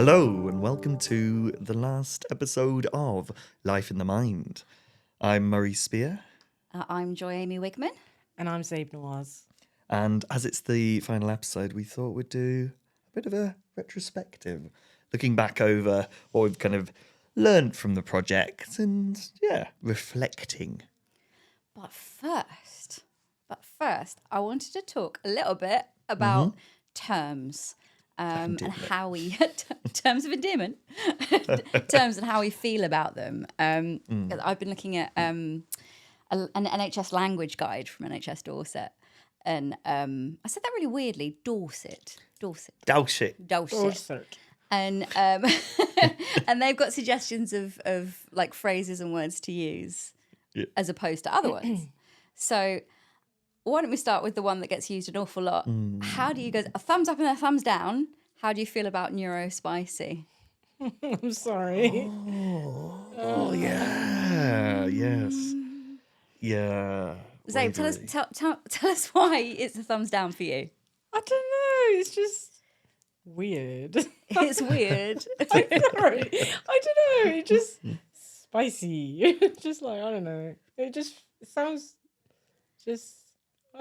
Hello and welcome to the last episode of Life in the Mind. I'm Murray Spear. I'm Joy Amy Wigman. And I'm Zabe Nawaz. And as it's the final episode, we thought we'd do a bit of a retrospective, looking back over what we've kind of learned from the project and, reflecting. But first, I wanted to talk a little bit about terms and how we terms of endearment, terms and how we feel about them. I've been looking at an NHS language guide from NHS Dorset, and I said that really weirdly. Dorset. And and they've got suggestions of like phrases and words to use as opposed to other ones. So why don't we start with the one that gets used an awful lot? How do you guys, a thumbs up and a thumbs down, how do you feel about neurospicy? I'm sorry. Oh yeah. Yes. Yeah. Zabe, tell us why it's a thumbs down for you. I don't know. It's just weird. It's weird. I'm sorry. I don't know. It just spicy. Just like, I don't know. It sounds just.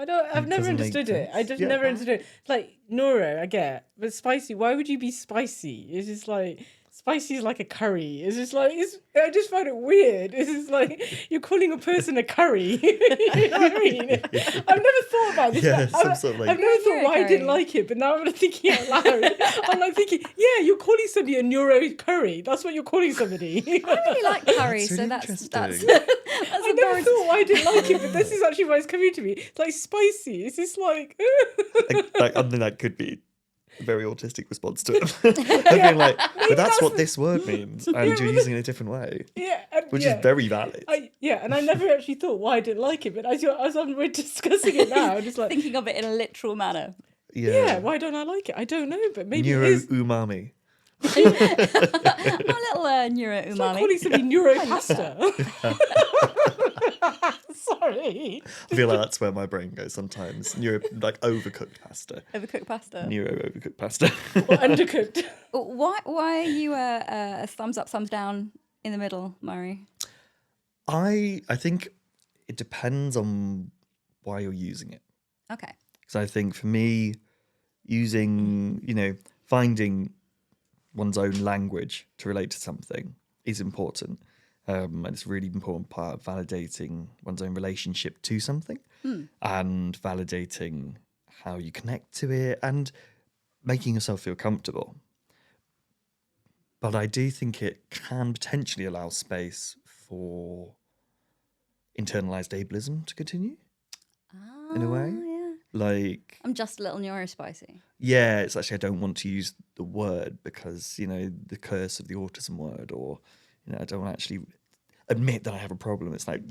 I've never understood it. I just never understood it. Like neuro, I get, but spicy. Why would you be spicy? It's just like spicy is like a curry. It's just like I just find it weird. It's just like you're calling a person a curry. You know what I mean? I've never thought about this. Yeah, some sort of like. I've never thought why I didn't like it, but now I'm thinking out loud. I'm like thinking, yeah, you're calling somebody a neuro curry. That's what you're calling somebody. I really like curry, That's so really that's interesting. I never thought why I didn't like it, but this is actually why it's coming to me. It's like spicy. It's just like like I think that could be a very autistic response to it. Being like, but that's what this word means, and you're using it in a different way, which is very valid. And I never actually thought why I didn't like it, but as we're discussing it now, I'm just like thinking of it in a literal manner. Yeah, why don't I like it? I don't know, but maybe neuro it is. umami. My little neuro It's umami. like calling somebody neuro pasta. Sorry. I feel like that's where my brain goes sometimes. Neuro, like overcooked pasta. Overcooked pasta. Neuro overcooked pasta. Or undercooked. Why are you a thumbs up, thumbs down in the middle, Murray? I think it depends on why you're using it. Okay. Because I think for me, using, finding one's own language to relate to something is important. And it's a really important part of validating one's own relationship to something and validating how you connect to it and making yourself feel comfortable. But I do think it can potentially allow space for internalized ableism to continue in a way. Yeah. Like, I'm just a little neurospicy. yeah, it's actually I don't want to use the word because, the curse of the autism word, or, I don't want to actually admit that I have a problem. It's like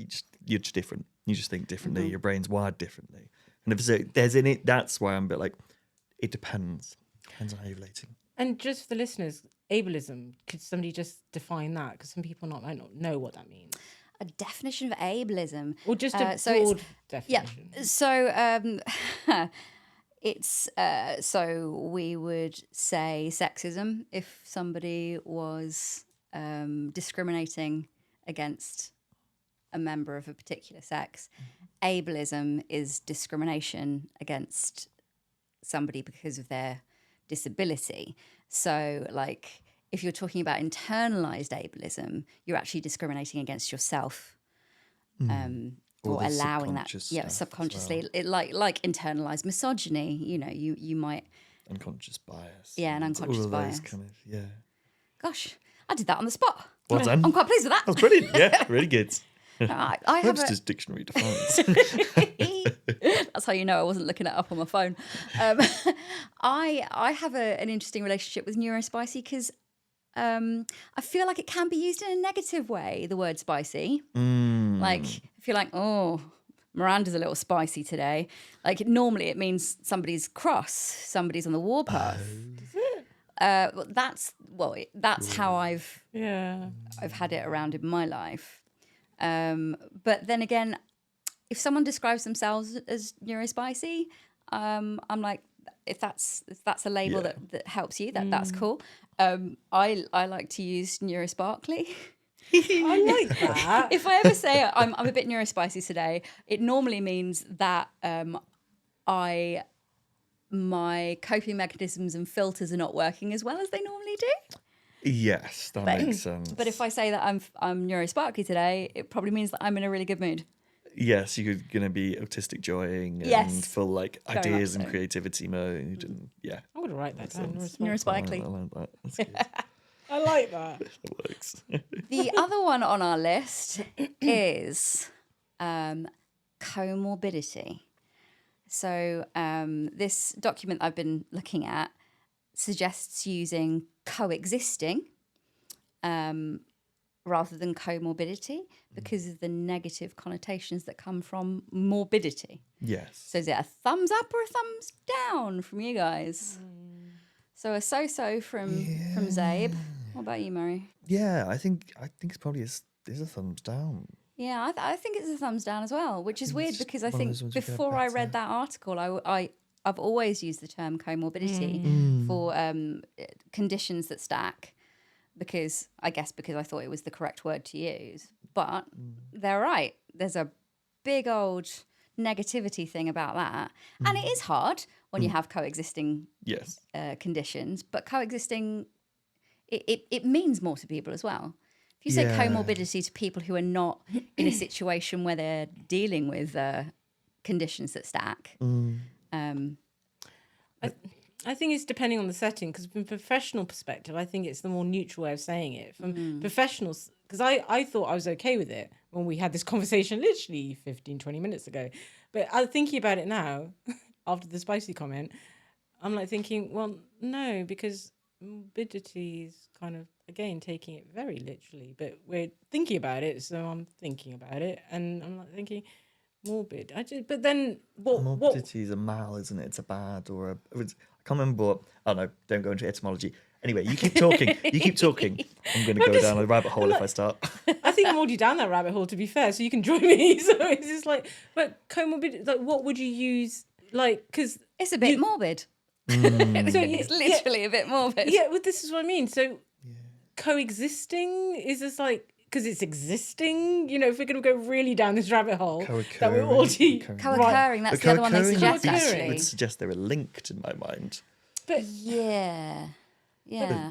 you're just different. You just think differently. Your brain's wired differently. And if there's in it, that's why I'm a bit like, it depends. Depends on how you're relating. And just for the listeners, ableism, could somebody just define that? Because some people might not know what that means. A definition of ableism. Or just a so broad definition. Yeah. So it's so we would say sexism if somebody was discriminating against a member of a particular sex. Ableism is discrimination against somebody because of their disability. So, like, if you're talking about internalized ableism, you're actually discriminating against yourself, or allowing that, subconsciously. Well. It like internalized misogyny. You might Unconscious bias. Yeah, an unconscious all of bias. Those kind of, yeah. Gosh, I did that on the spot. Well done. I'm quite pleased with that. That was brilliant. Yeah, really good. I have Webster's dictionary defines. That's how you know I wasn't looking it up on my phone. I have an interesting relationship with neurospicy because I feel like it can be used in a negative way, the word spicy. Like, if you're like, oh, Miranda's a little spicy today. Like, normally it means somebody's cross, somebody's on the warpath. That's how I've had it around in my life. But then again, if someone describes themselves as neurospicy, I'm like, if that's a label Yeah. that helps you, that's cool. I like to use neurosparkly. I like that. If I ever say I'm a bit neurospicy today, it normally means that my coping mechanisms and filters are not working as well as they normally do. Yes, that makes sense. But if I say that I'm neurosparkly today, it probably means that I'm in a really good mood. Yes, you're going to be autistic joying and Yes, full like very ideas much and so. creativity mode. And yeah, I'm going to write that down. Neurosparkly. I like that. That's good. I like that. That works. The other one on our list is comorbidity. So this document I've been looking at suggests using coexisting rather than comorbidity because of the negative connotations that come from morbidity. Yes. So is it a thumbs up or a thumbs down from you guys? So a so-so from Zabe. What about you, Murray? Yeah, I think it's probably is a thumbs down. Yeah, I think it's a thumbs down as well, which is weird it's because I one of think those ones you get before I better. read that article, I've always used the term comorbidity for conditions that stack because I thought it was the correct word to use. But they're right. There's a big old negativity thing about that. And it is hard when you have coexisting Yes. conditions, but coexisting, it means more to people as well. If you say Yeah. comorbidity to people who are not in a situation where they're dealing with conditions that stack, I think it's depending on the setting, because from a professional perspective, I think it's the more neutral way of saying it. From professionals, because I thought I was okay with it when we had this conversation literally 15, 20 minutes ago. But I'm thinking about it now, after the spicy comment, I'm like thinking, well, no, because morbidity is kind of, again, taking it very literally. But we're thinking about it, so I'm thinking about it. And I'm like thinking, morbid. But then what? Morbidity is a mal, isn't it? It's a bad or a. I can't remember what. I don't know. Don't go into etymology. Anyway, you keep talking. I'm going to go down a rabbit hole if I start. I think I'm already down that rabbit hole, to be fair, so you can join me. So it's just like, but comorbidity, like, what would you use? Like, because it's a bit morbid. so It's literally a bit morbid. yeah, well, this is what I mean. So coexisting is just like, because it's existing, if we're going to go really down this rabbit hole, that we're already Co-occurring, that's the other one they suggest, actually. Would suggest they were linked in my mind. But yeah.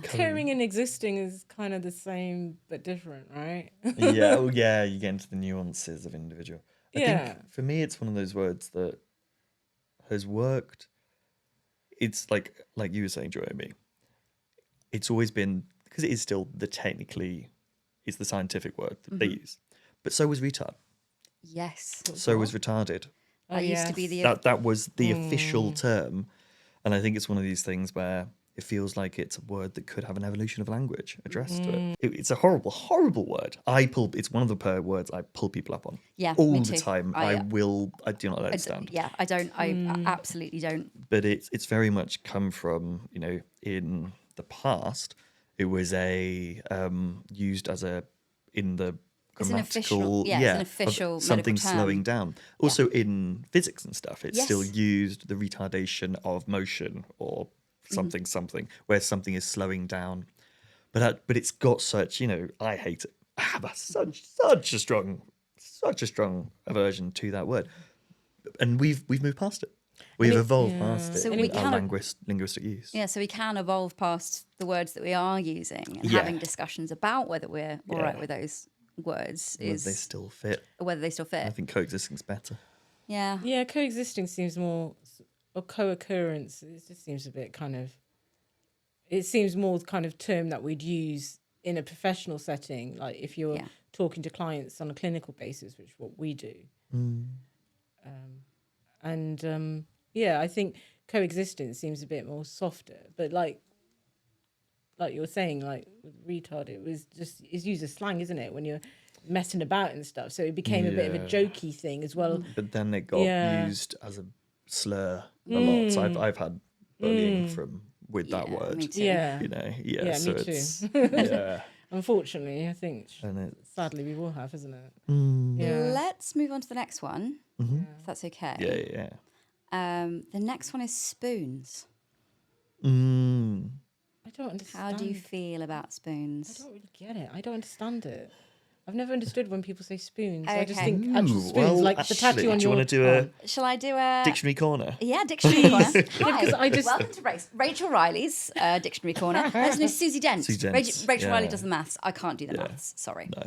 occurring and existing is kind of the same but different, right? Yeah, you get into the nuances of individual. I think for me, it's one of those words that has worked. It's like you were saying, Jeremy. It's always been, because it is still it's the scientific word that they use. But so was retard. Yes. So was retarded. That used to be the... That was the official term. And I think it's one of these things where it feels like it's a word that could have an evolution of language addressed to it. It's a horrible, horrible word. It's one of the words I pull people up on. Yeah, all me the too. time. I do not let it stand. Yeah, I don't. I absolutely don't. But it's very much come from, in the past, it was used as in the grammatical, it's an official something medical term. slowing down. Also in physics and stuff, it's Yes. still used the retardation of motion or something where something is slowing down. But it's got such, I hate it. I have such a strong aversion to that word, and we've moved past it. We've evolved past it So in we our can- linguistic use. Yeah, so we can evolve past the words that we are using and having discussions about whether we're all right with those words. Whether they still fit. Whether they still fit. I think coexisting's better. Yeah. Yeah, coexisting seems more, or co-occurrence, it just seems a bit kind of, it seems more the kind of term that we'd use in a professional setting, like if you're talking to clients on a clinical basis, which is what we do. I think coexisting seems a bit more softer, but like you were saying, like with retard, it's used as slang, isn't it, when you're messing about and stuff, so it became a bit of a jokey thing as well. But then it got used as a slur a lot. So I've had bullying with that word. Me too. Yeah. So me it's too. Unfortunately, I think and sadly we will have, isn't it? Mm. Yeah. Let's move on to the next one, if that's okay. Yeah. The next one is spoons. I don't understand. How do you feel about I spoons? don't really get it. I don't understand it. I've never understood when people say spoons. I just Okay. think actual Ooh, spoons, well, like the actually, tattoo on do you your want to do a Shall I do a dictionary corner? Yeah, dictionary corner. Hi, because I just- welcome to Rachel Riley's dictionary corner. No, Susie Dent. Susie Dent, Rachel Riley yeah. does the maths. I can't do the maths. Sorry. No.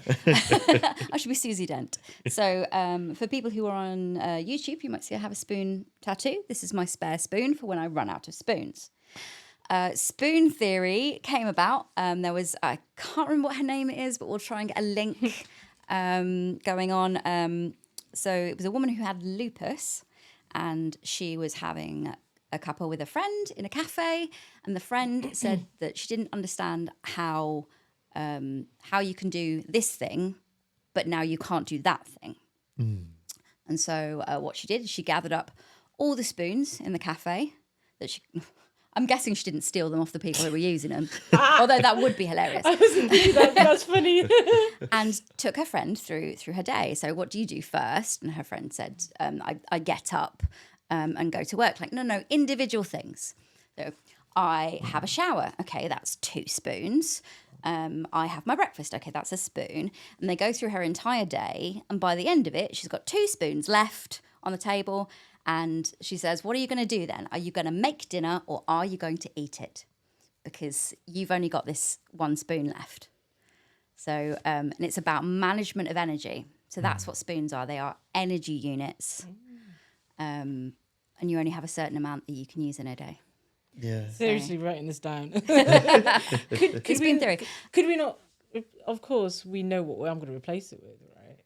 I should be Susie Dent. So for people who are on YouTube, you might see I have a spoon tattoo. This is my spare spoon for when I run out of spoons. Spoon theory came about. There was, I can't remember what her name is, but we'll try and get a link going on. So it was a woman who had lupus, and she was having a cuppa with a friend in a cafe, and the friend said that she didn't understand how you can do this thing, but now you can't do that thing. And so what she did is she gathered up all the spoons in the cafe that she... I'm guessing she didn't steal them off the people who were using them, although that would be hilarious. I wasn't thinking that. That's funny. And took her friend through her day. So what do you do first? And her friend said, I get up and go to work. Like, no, individual things. So I have a shower. Okay, that's 2 spoons. I have my breakfast. Okay, that's a spoon. And they go through her entire day. And by the end of it, she's got 2 spoons left on the table. And she says, what are you going to do then? Are you going to make dinner or are you going to eat it? Because you've only got this 1 spoon left. So, and it's about management of energy. So that's what spoons are. They are energy units. And you only have a certain amount that you can use in a day. Yeah. Seriously, writing this down. It's spoon theory. Could we not? Of course, we know what I'm going to replace it with, right?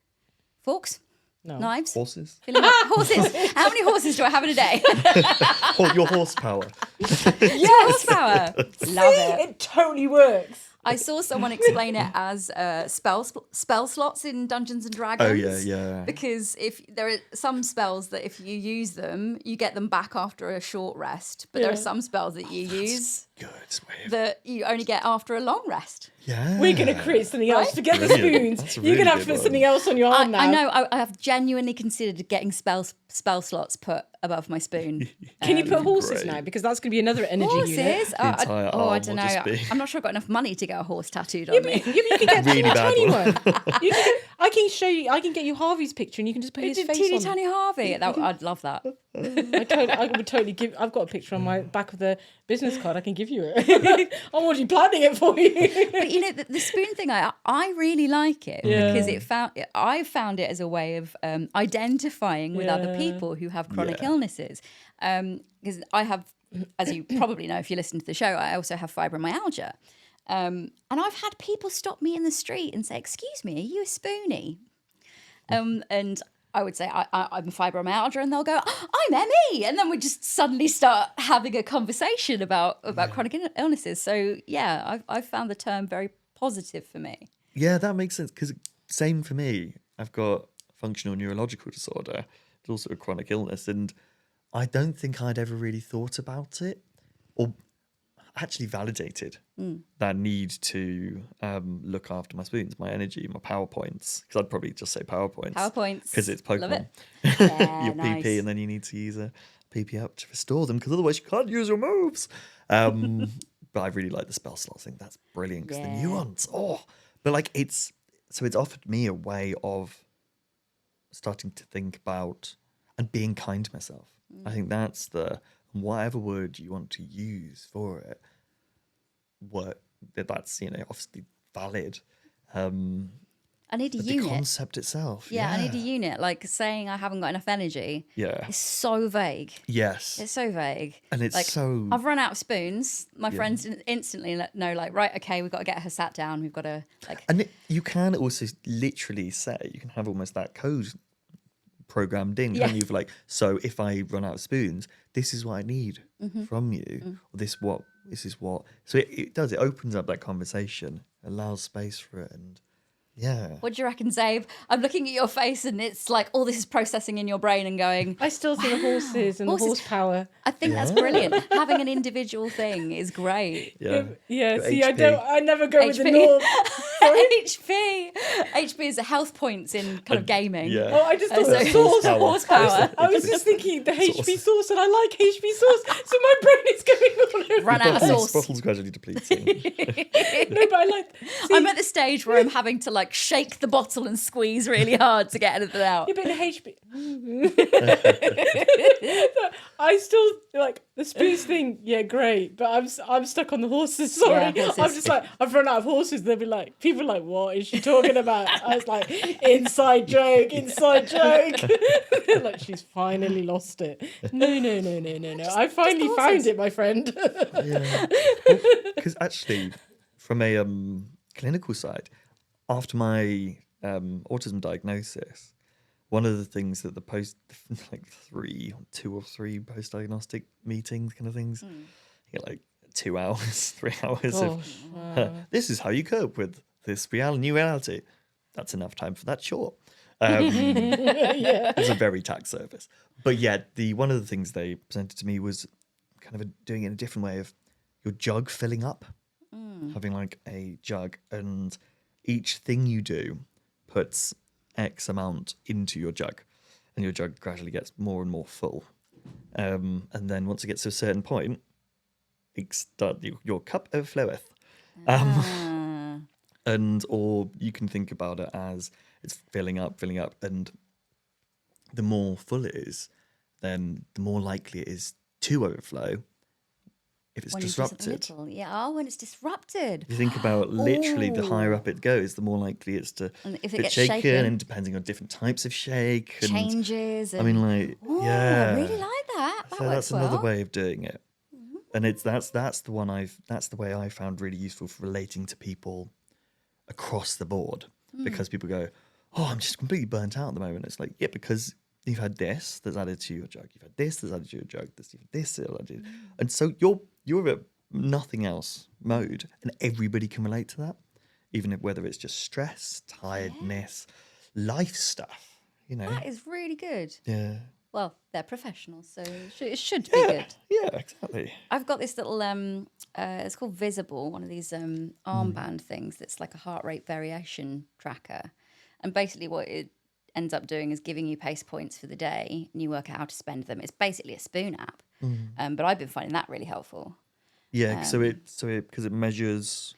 Forks? No. Knives? Horses? Filling up horses. How many horses do I have in a day? Your horsepower. Horsepower. Love it. It totally works. I saw someone explain it as spell slots in Dungeons and Dragons. Oh, yeah. Because if there are some spells that if you use them, you get them back after a short rest. But there are some spells that you use Good. that you only get after a long rest. Yeah. We're going to create something else. Forget the Brilliant. spoons. That's a You're going really to have to good put one. something else on your arm now. I know. I have genuinely considered getting spell slots put above my spoon. Can you put horses Great. now? Because that's going to be another energy unit. Horses? The entire I arm don't will know. just be- I'm not sure I've got enough money to get a horse tattooed on me. You can get Really a bad tiny one. one. I can show you. I can get you Harvey's picture, and you can just put his face Teeny on. tiny Harvey. I'd love that. I would totally give. I've got a picture on my back of the business card. I can give you it. I'm already planning it for you. But you know, the spoon thing, I really like it because I found it as a way of identifying with other people who have chronic illnesses. Because I have, as you probably know if you listen to the show, I also have fibromyalgia. And I've had people stop me in the street and say, "Excuse me, are you a spoonie?" And I would say, I'm fibromyalgia, and they'll go, "I'm ME," and then we just suddenly start having a conversation about chronic illnesses. So yeah, I've found the term very positive for me. Yeah, that makes sense. Because same for me. I've got functional neurological disorder. It's also a chronic illness. And I don't think I'd ever really thought about it or actually validated that need to look after my spoons, my energy, my PowerPoints. Because I'd probably just say PowerPoints. PowerPoints. Because it's Pokemon. Love it. Yeah, Your nice. PP, and then you need to use a PP up to restore them. Because otherwise you can't use your moves. But I really like the spell slots thing. That's brilliant. Because the nuance. But like it's offered me a way of starting to think about and being kind to myself. I think that's whatever word you want to use for it, that's obviously valid. I need a But unit. the concept itself. Yeah, I need a unit. Like saying I haven't got enough energy. Yeah. It's so vague. Yes. It's so vague. And it's like, so. I've run out of spoons. My friends instantly know, like, right, okay, we've got to get her sat down. We've got to, like. And you can also literally say, you can have almost that code programmed in, can't you? For like, so if I run out of spoons, this is what I need from you. Or this is what. So it opens up that conversation, allows space for it. And Yeah. What do you reckon, Zabe? I'm looking at your face and it's like all this is processing in your brain and going, I still see the horses and the horsepower. I think that's brilliant. Having an individual thing is great. Yeah. Yeah, Your see, HP. I never go with the HP. norm. HP is the health points in kind of gaming. Yeah. Oh, I just thought So the source. horsepower. I was just thinking the HP source, and I like HP source, so my brain is going all over. Run out of Bottles sauce. gradually depleting. No, but I like. See, I'm at the stage where I'm having to like shake the bottle and squeeze really hard to get anything out. yeah, but in HP. I still like the space thing. Yeah, great, but I'm stuck on the horses. Sorry, Yeah, horses. I'm just like I've run out of horses. They'll be like, people are like, what is she talking about? I was like, inside joke. Like she's finally lost it. No. I finally found it, my friend. Yeah. Because actually, from a clinical side, after my autism diagnosis, one of the things that the two or three post-diagnostic meetings kind of things, you get like 2 hours, 3 hours Gosh, of, this is how you cope with this new reality. That's enough time for that, sure. yeah. It's a very tax service. But yet, one of the things they presented to me was kind of doing it in a different way of your jug filling up, having like a jug, and each thing you do puts X amount into your jug, and your jug gradually gets more and more full. And then once it gets to a certain point, your cup overfloweth. Or you can think about it as it's filling up, and the more full it is, then the more likely it is to overflow if it's When you just disrupted. at the middle. Yeah, when it's disrupted. If you think about literally the higher up it goes, the more likely it's to And if it get gets shaken, shaken, and depending on different types of shake. And, changes. I mean, like, Oh, yeah. I really like that. That So works that's another well. way of doing it. And that's the way I found really useful for relating to people across the board, because people go, oh, I'm just completely burnt out at the moment. It's like, yeah, because you've had this that's added to your jug, you've had this that's added to your jug, you've had this that's added, and so you're at nothing else mode, and everybody can relate to that, even whether it's just stress, tiredness, life stuff. That is really good. Yeah. Well, they're professionals, so it should be good. Yeah, exactly. I've got this little, it's called Visible, one of these armband things that's like a heart rate variation tracker. And basically what it ends up doing is giving you pace points for the day, and you work out how to spend them. It's basically a spoon app, but I've been finding that really helpful. Yeah, because it measures.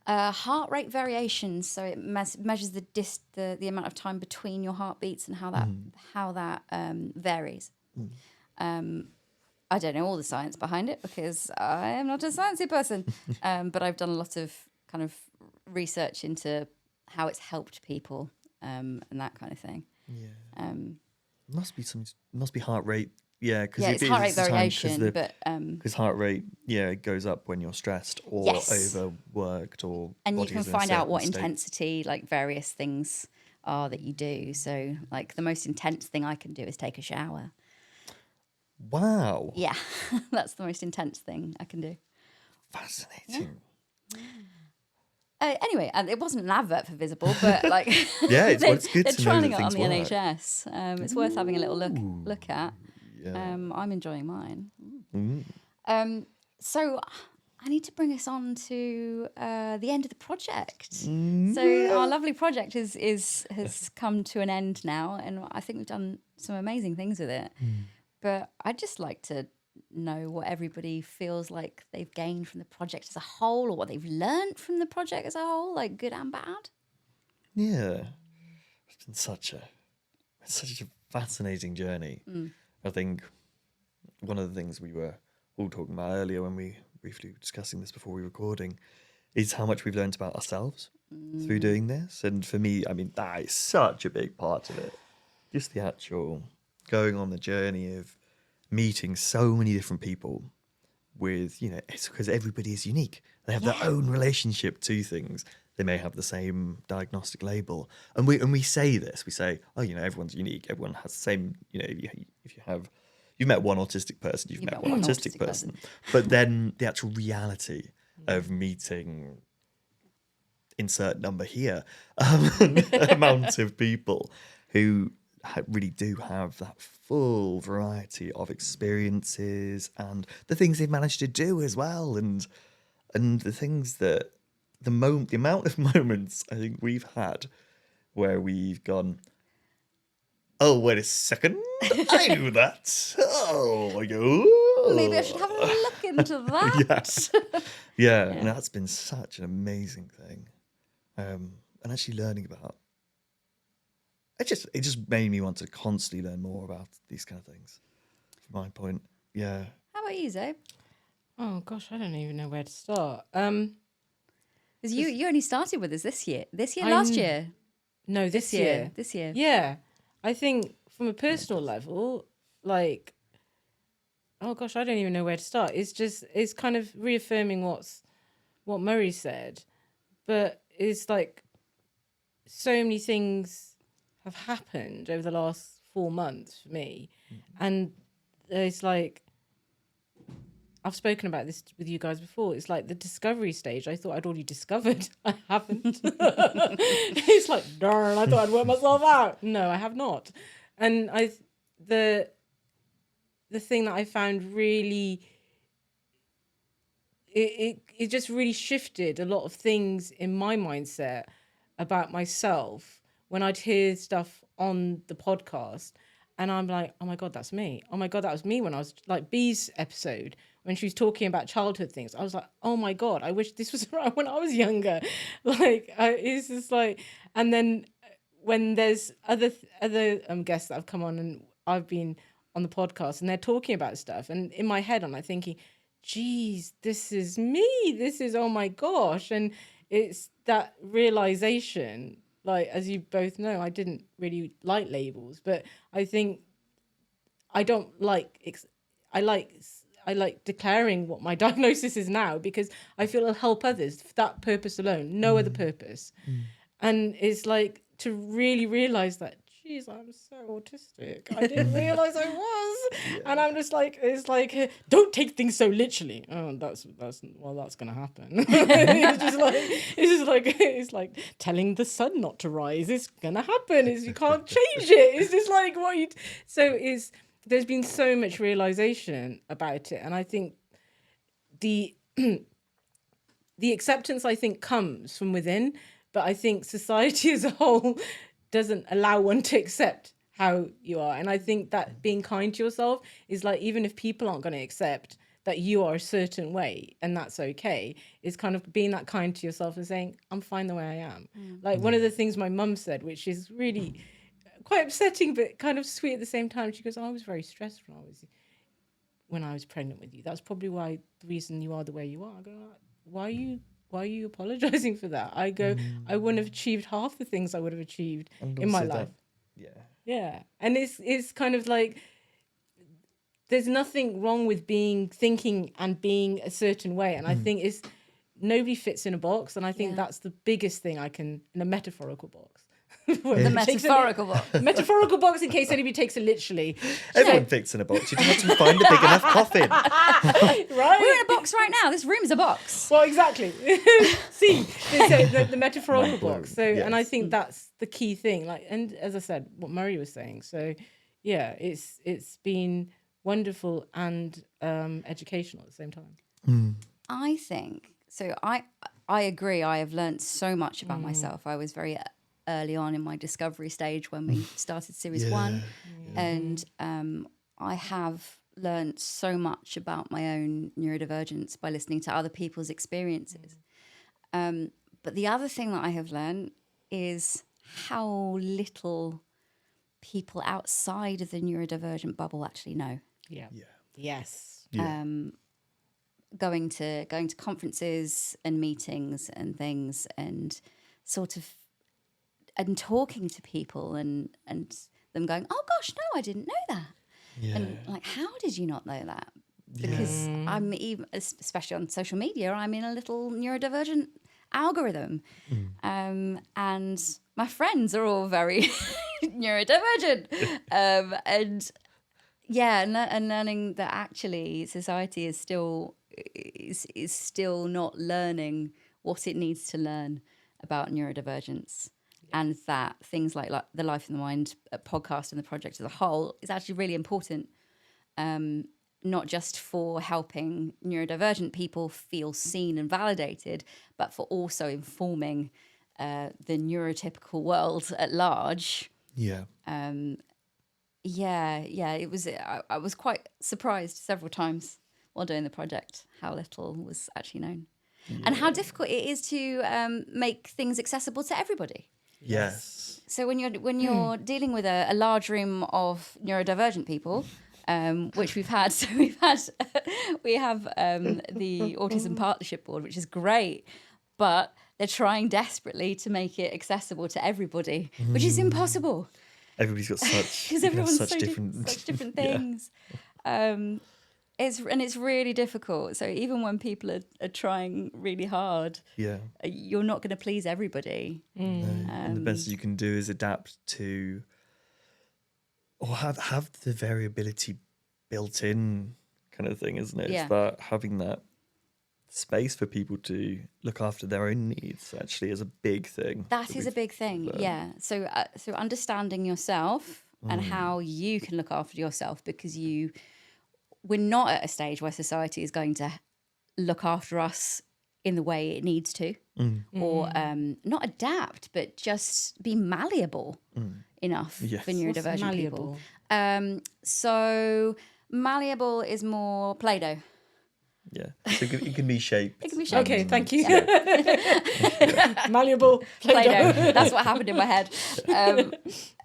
Heart rate variations, so it measures the amount of time between your heartbeats and how that varies. I don't know all the science behind it because I am not a sciencey person, but I've done a lot of kind of research into how it's helped people and that kind of thing. Yeah. Must be heart rate. Yeah, because it's heart rate variation, because heart rate, it goes up when you're stressed or overworked, or and you can find out what intensity like various things are that you do. So, like the most intense thing I can do is take a shower. Wow. Yeah, that's the most intense thing I can do. Fascinating. Anyway, it wasn't an advert for Visible, but like, yeah, it's good they're to know trialing that it on things the work. NHS. It's worth having a little look at. Yeah. I'm enjoying mine. Mm. So I need to bring us on to the end of the project. So our lovely project has come to an end now, and I think we've done some amazing things with it. But I'd just like to know what everybody feels like they've gained from the project as a whole, or what they've learned from the project as a whole, like good and bad. Yeah, it's been such a fascinating journey. I think one of the things we were all talking about earlier when we briefly were discussing this before we were recording is how much we've learned about ourselves through doing this. And for me, I mean, that is such a big part of it. Just the actual going on the journey of meeting so many different people with, it's because everybody is unique. They have their own relationship to things. They may have the same diagnostic label. And we say this, we say, oh, everyone's unique. Everyone has the same, you've met one autistic person, you've met one autistic person. But then the actual reality of meeting insert number here, amount of people who really do have that full variety of experiences and the things they've managed to do as well, and the things that the amount of moments I think we've had where we've gone, oh, wait a second, I knew that. Oh, I go. Maybe I should have a look into that. Yeah, and that's been such an amazing thing. And actually learning about it just made me want to constantly learn more about these kind of things. From my point, yeah. How about you, Zoe? Oh gosh, I don't even know where to start. Because you only started with us this year. Last year? No, this year. This year. Yeah. I think from a personal level, like, oh gosh, I don't even know where to start. It's kind of reaffirming what Murray said, but it's like so many things have happened over the last 4 months for me, and it's like, I've spoken about this with you guys before. It's like the discovery stage. I thought I'd already discovered. I haven't. It's like, darn, I thought I'd work myself out. No, I have not. And the thing that I found really, it just really shifted a lot of things in my mindset about myself when I'd hear stuff on the podcast. And I'm like, oh my God, that's me. Oh my God, that was me when I was like Bee's episode, when she was talking about childhood things. I was like, oh my God, I wish this was around when I was younger. Like, it's just like, and then when there's other guests that have come on and I've been on the podcast and they're talking about stuff. And in my head, I'm like thinking, geez, this is me. This is, oh my gosh. And it's that realization. Like, as you both know, I didn't really like labels, but I think I don't like, I like declaring what my diagnosis is now, because I feel it'll help others for that purpose alone, no other purpose. And it's like to really realize that, geez, I'm so autistic. I didn't realize I was. Yeah. And I'm just like, it's like, don't take things so literally. Oh, that's gonna happen. It's like telling the sun not to rise. It's gonna happen. You can't change it. It's just like there's been so much realization about it, and I think the acceptance, I think, comes from within, but I think society as a whole doesn't allow one to accept how you are. And I think that being kind to yourself is like, even if people aren't going to accept that you are a certain way, and that's okay, is kind of being that kind to yourself and saying, I'm fine the way I am. Like one of the things my mum said, which is really quite upsetting but kind of sweet at the same time, she goes, I was very stressed when I was pregnant with you. That's probably the reason you are the way you are. I go, why are you apologizing for that? I go, I wouldn't have achieved half the things I would have achieved in my life. Yeah. And it's kind of like, there's nothing wrong with thinking and being a certain way. And I think nobody fits in a box. And I think that's the biggest thing in a metaphorical box. The metaphorical box. Metaphorical box, in case anybody takes it literally. Everyone fits in a box. You just have to find a big enough coffin. Right? We're in a box right now. This room is a box. Well, exactly. See, the metaphorical box. So, yes. And I think that's the key thing. Like, and as I said, what Murray was saying. So, yeah, it's been wonderful and educational at the same time. I think so. I agree. I have learned so much about myself. I was very early on in my discovery stage when we started series 1, and I have learned so much about my own neurodivergence by listening to other people's experiences. But the other thing that I have learned is how little people outside of the neurodivergent bubble actually know. Yes. Going to conferences and meetings and things, and sort of and talking to people and them going, oh gosh, no, I didn't know that. And like, how did you not know that? Because I'm even, especially on social media, I'm in a little neurodivergent algorithm. And my friends are all very neurodivergent. And learning that actually society is still not learning what it needs to learn. about neurodivergence, and that things like the Life in the Mind podcast and the project as a whole is actually really important, not just for helping neurodivergent people feel seen and validated, but for also informing the neurotypical world at large. Yeah. It was. I was quite surprised several times while doing the project how little was actually known, and how difficult it is to make things accessible to everybody. Yes. So when you're dealing with a large room of neurodivergent people, which we've had, so we have the Autism Partnership Board, which is great, but they're trying desperately to make it accessible to everybody, which is impossible. Everybody's got such Because everyone's such so different such different things. It's really difficult. So even when people are trying really hard, you're not going to please everybody. And the best you can do is adapt to, or have the variability built in, kind of thing, isn't it? Yeah. It's about having that space for people to look after their own needs. Actually, is a big thing. That is a big thing. Yeah. So understanding yourself and how you can look after yourself, because we're not at a stage where society is going to look after us in the way it needs to, or not adapt, but just be malleable enough for neurodivergent people. So malleable is more Play-Doh. Yeah, so it can be shaped. It can be shaped. Okay, thank you. Yeah. Malleable Play-Doh. That's what happened in my head.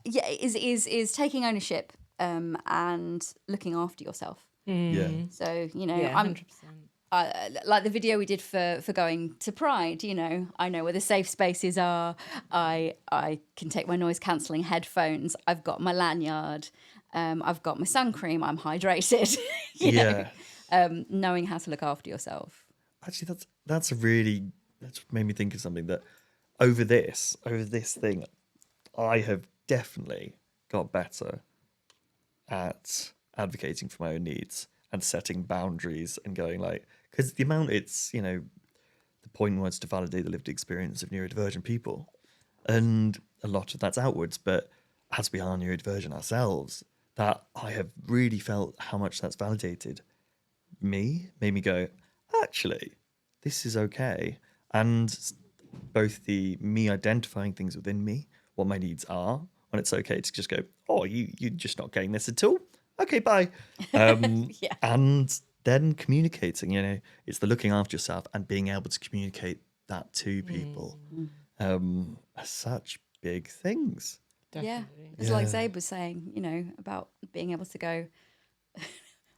Is taking ownership and looking after yourself. Yeah. So, you know, 100%. Like the video we did for going to Pride, you know, I know where the safe spaces are. I can take my noise cancelling headphones. I've got my lanyard. I've got my sun cream. I'm hydrated. you know, knowing how to look after yourself. Actually, that's made me think of something that over this thing, I have definitely got better at advocating for my own needs and setting boundaries and going like, because the amount it's, you know, the point was to validate the lived experience of neurodivergent people, and a lot of that's outwards, but as we are neurodivergent ourselves, that I have really felt how much that's validated made me go, actually, this is okay. And both me identifying things within me, what my needs are, when it's okay to just go, oh, you're just not getting this at all. Okay, bye. And then communicating, you know, it's the looking after yourself and being able to communicate that to people are such big things. Definitely. It's like Zabe was saying, you know, about being able to go,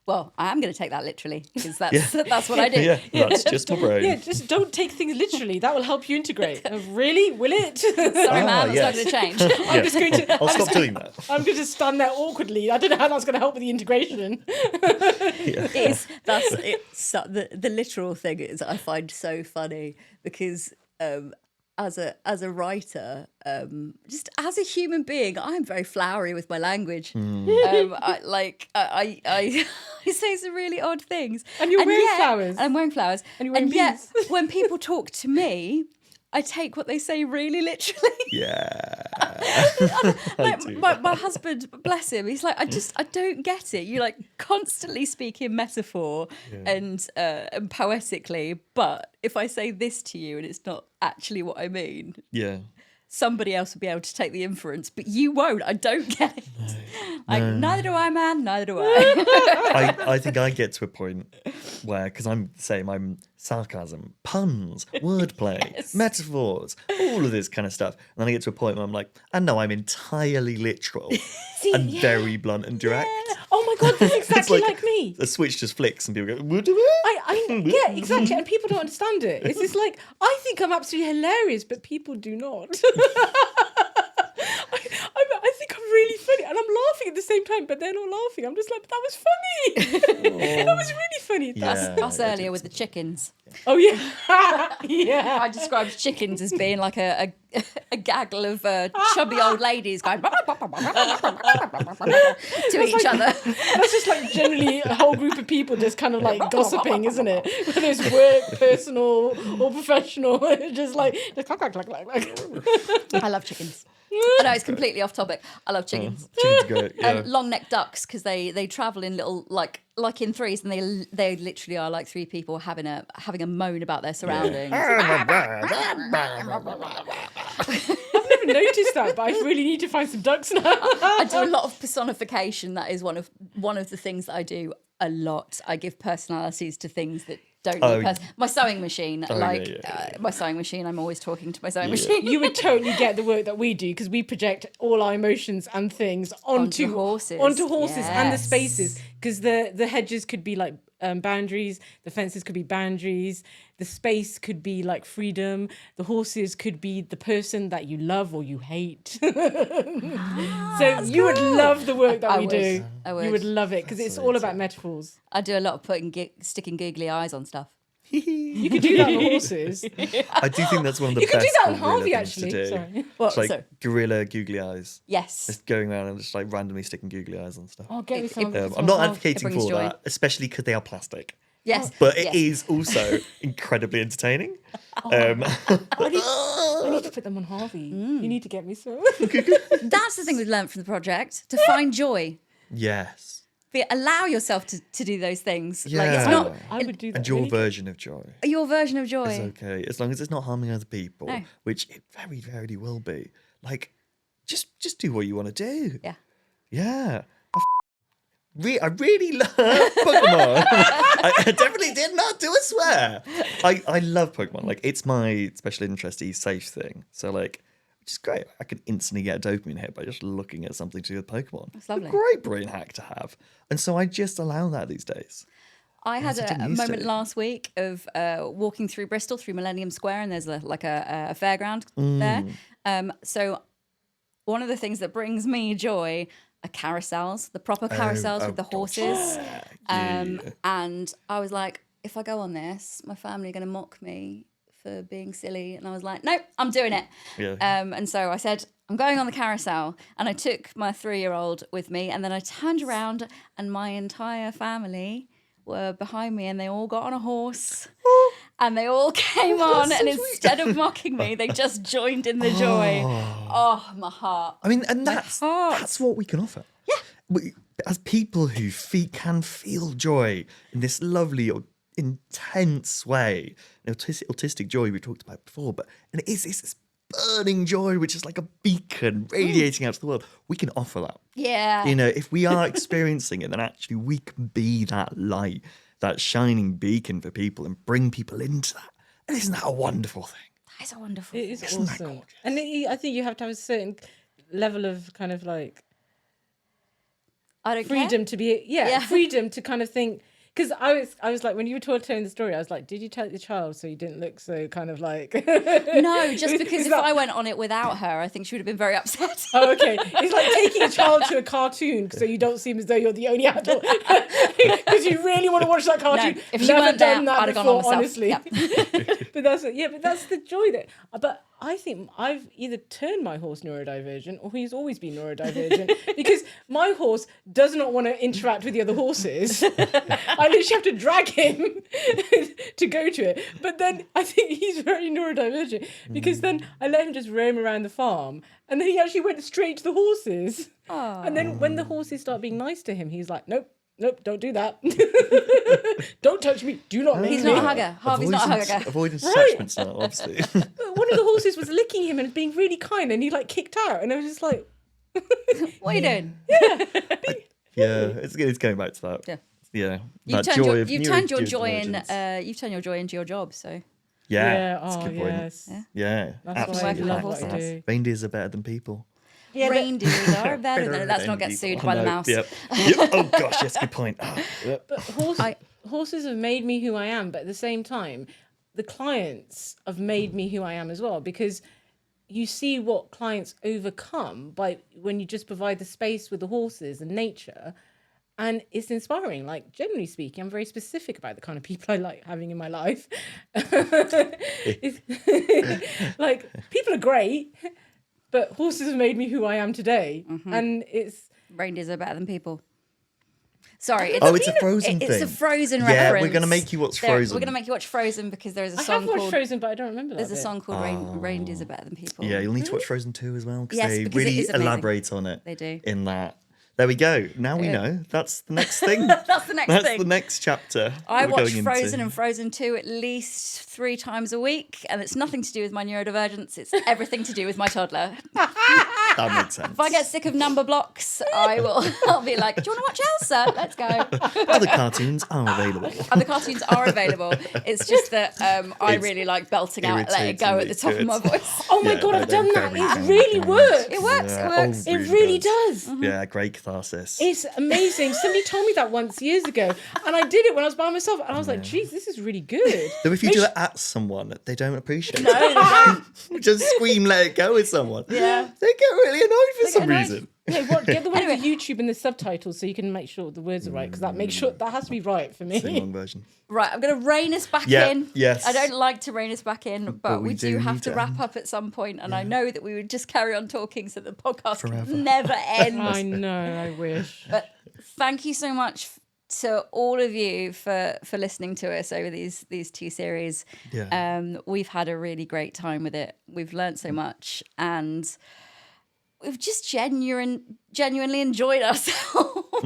well, I am going to take that literally, because that's what I do. Yeah, that's just my brain. Yeah, just don't take things literally. That will help you integrate. Really? Will it? Sorry, man, that's not going to change. I'm just going to... I'll stop doing that. I'm going to stand there awkwardly. I don't know how that's going to help with the integration. The literal thing is I find so funny, because as a writer, just as a human being, I'm very flowery with my language. I say some really odd things. And you're wearing flowers. I'm wearing flowers. And you're wearing yet, beads. when people talk to me, I take what they say really literally. Yeah. My husband, bless him, he's like, I don't get it. You like constantly speak in metaphor and poetically, but if I say this to you and it's not actually what I mean, somebody else will be able to take the inference, but you won't. I don't get it. Neither do I, man. Neither do I. I think I get to a point where, because I'm the same, I'm sarcasm, puns, wordplay, metaphors, all of this kind of stuff. And then I get to a point where I'm like, and no, I'm entirely literal and very blunt and direct. Yeah. Oh my God, that's exactly like me. The switch just flicks and people go, yeah, exactly. And people don't understand it. It's just like, I think I'm absolutely hilarious, but people do not. I think I'm really funny. and I'm laughing at the same time, but they're not laughing. I'm just like, but that was funny. That was really funny. Yeah. Us earlier with the chickens. Oh yeah, yeah. I described chickens as being like a gaggle of chubby old ladies going to each other. That's just like generally a whole group of people just kind of like gossiping, isn't it? Whether it's work, personal, or professional, just like. I love chickens. I know it's completely off topic. I love chickens. Chickens are great. Yeah. And long-necked ducks, because they travel in little like in threes, and they literally are like three people having a moan about their surroundings. I've never noticed that, but I really need to find some ducks now. I do a lot of personification. That is one of the things that I do a lot. I give personalities to things that don't need my sewing machine. My sewing machine. I'm always talking to my sewing machine. You would totally get the work that we do because we project all our emotions and things onto horses, and the spaces. Because the hedges could be like boundaries, the fences could be boundaries, the space could be like freedom, the horses could be the person that you love or you hate. So you would love the work that we do. I would. You would love it because it's all about metaphors. I do a lot of sticking googly eyes on stuff. You could do that on horses. I do think that's one of the You could best do that on gorilla Harvey, things actually. to do. Sorry. What? It's like gorilla googly eyes. Yes. Just going around and just like randomly sticking googly eyes on stuff. Oh, get me some. I'm not advocating brings for joy. that, especially because they are plastic. Yes. But it is also incredibly entertaining. I need to put them on Harvey. You need to get me some. That's the thing we've learned from the project, to find joy. Yes. Allow yourself to do those things. Yeah. Like it's not I would do that. And your really. version of joy your version of joy. is okay, as long as it's not harming other people, No. which it very rarely will be. Like, just do what you want to do. Yeah. Yeah. I really love Pokemon. I definitely did not do a swear. I love Pokemon. Like, it's my special interest, safe thing. So, like, which is great. I can instantly get a dopamine hit by just looking at something to do with Pokemon. That's lovely. A great brain hack to have. And so I just allow that these days. I had That's what a I'm used moment to. last week of walking through Bristol, through Millennium Square, and there's a fairground there. So one of the things that brings me joy are carousels, the proper carousels with the horses. And I was like, if I go on this, my family are going to mock me for being silly. And I was like, nope, I'm doing it. Yeah. And so I said, I'm going on the carousel. And I took my 3-year-old with me. And then I turned around and my entire family were behind me and they all got on a horse. And they all came on. so And sweet. instead of mocking me, they just joined in the joy. Oh, my heart. I mean, and that's heart. what we can offer. Yeah. As people who can feel joy in this lovely or intense way, autistic joy we talked about before, and it's this burning joy which is like a beacon radiating out to the world. We can offer that. Yeah. You know, if we are experiencing it, then actually we can be that light, that shining beacon for people and bring people into that. And isn't that a wonderful thing? That is a wonderful It is Isn't that awesome. gorgeous? And I think you have to have a certain level of kind of like I don't freedom care. to be, freedom to kind of think. Because I was like, when you were telling the story, I was like, did you tell your child so you didn't look so kind of like... No, just because Is if that- I went on it without her, I think she would have been very upset. Oh, okay. It's like taking a child to a cartoon so you don't seem as though you're the only adult. Because you really want to watch that cartoon. No, if she Never weren't done there, that I'd have gone before, on myself. honestly. Yep. But that's the joy that... But I think I've either turned my horse neurodivergent or he's always been neurodivergent because my horse does not want to interact with the other horses. I literally have to drag him to go to it. But then I think he's very neurodivergent because then I let him just roam around the farm and then he actually went straight to the horses. And then when the horses start being nice to him, he's like, nope, don't do that. Don't touch me. Do not make He's me. not a hugger. Harvey's not a hugger. Avoidance Right. attachments now, obviously. One of the horses was licking him and being really kind and he like kicked out and I was just like, What are you doing? Yeah, it's going back to that. Yeah. Yeah. You've that turned joy your, of you've turned your joy neurodivergence. you've turned your joy into your job. So Yeah, that's a good point. yes. Yeah, That's why I absolutely. love Horses. what I do. Reindeers are better than people. Yeah, reindeers are better than let's not get People. sued I by the know, mouse. Yep. Yep. Oh gosh, yes, good point. Yep. But horses have made me who I am, but at the same time, the clients have made me who I am as well because you see what clients overcome by when you just provide the space with the horses and nature. And it's inspiring. Like, generally speaking, I'm very specific about the kind of people I like having in my life. Like, people are great, but horses have made me who I am today. And it's... Reindeers are better than people. Sorry. It's a Frozen thing. It's a Frozen Yeah, reference. we're going to make you watch Frozen. We're going to make you watch Frozen because there is a I song have watched called... Frozen, but I don't remember that There's a bit. song called Reindeers are better than people. Yeah, you'll need to watch Frozen 2 as well, Yes, they because it really is amazing. elaborate on it. They do. In that. There we go. Now we know. That's the next thing. That's the next That's thing. the next chapter. I we're watch going Frozen into. and Frozen 2 at least 3 times a week, and it's nothing to do with my neurodivergence. It's everything to do with my toddler. That makes sense. If I get sick of number blocks, I'll be like, do you want to watch Elsa? Let's go. Other cartoons are available. Other cartoons are available. It's just that I really like belting out Let It Go at the top of my voice. Oh my Yeah, God, no, I've done they're that. very It really good. works. It works. Yeah, It works. It really does. Yeah, great catharsis. It's amazing. Somebody told me that once years ago, and I did it when I was by myself, and I was like, geez, this is really good. Though if you do it at someone, they don't appreciate No, they don't. it. Just scream "Let It Go" with someone. Yeah. They get really annoyed for They some get annoyed. reason. Yeah, get the one Anyway. for YouTube and the subtitles so you can make sure the words are right, because that makes sure that has to be right for Sing me. long version. Right, I'm going to rein us back Yeah, in. yes. I don't like to rein us back in, but we we do do have need to to wrap end. up at some point, and I know that we would just carry on talking so the podcast Forever. can never end. I know, I wish. But thank you so much to all of you for listening to us over these 2 series. Yeah. We've had a really great time with it. We've learned so much, and we've just genuinely enjoyed ourselves.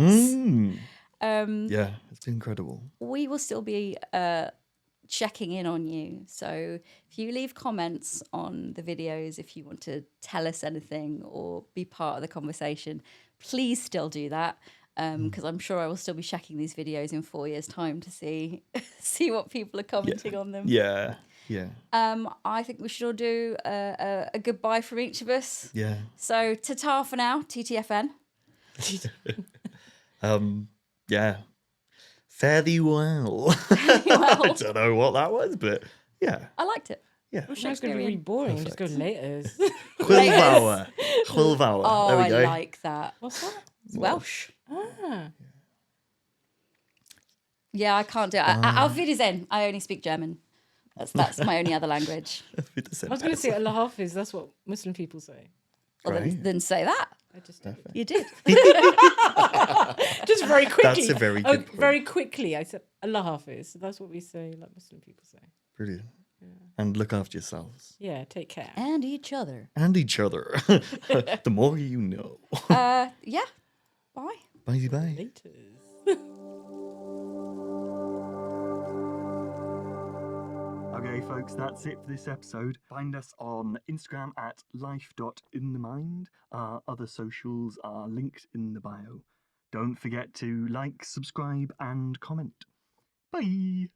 Yeah, it's been incredible. We will still be checking in on you. So if you leave comments on the videos, if you want to tell us anything or be part of the conversation, please still do that. Because I'm sure I will still be checking these videos in 4 years' time to see what people are commenting on them. Yeah, yeah, I think we should all do a goodbye from each of us. yeah. So ta-ta for now, TTFN. Yeah. Fare thee well. I don't know what that was, but yeah. I liked it. Yeah. It's going to be really boring. Just go laters. Chwilfawr. Chwilfawr. Oh, There we I go. like that. What's that? It's Welsh. Ah. Yeah, I can't do it. Auf Wiedersehen. I only speak German. That's my only other language. I was going to say Allah Hafiz. That's what Muslim people say. Well, Right. then say that. I just You did. just very quickly. That's a very good point. Very quickly. I said Allah Hafiz. So that's what we say, like Muslim people say. Brilliant. And look after yourselves. Yeah, take care. And each other. And each other. The more you know. Yeah. Bye. Bye bye. Laters. Okay, folks, that's it for this episode. Find us on Instagram at life.inthemind. Our other socials are linked in the bio. Don't forget to like, subscribe, and comment. Bye!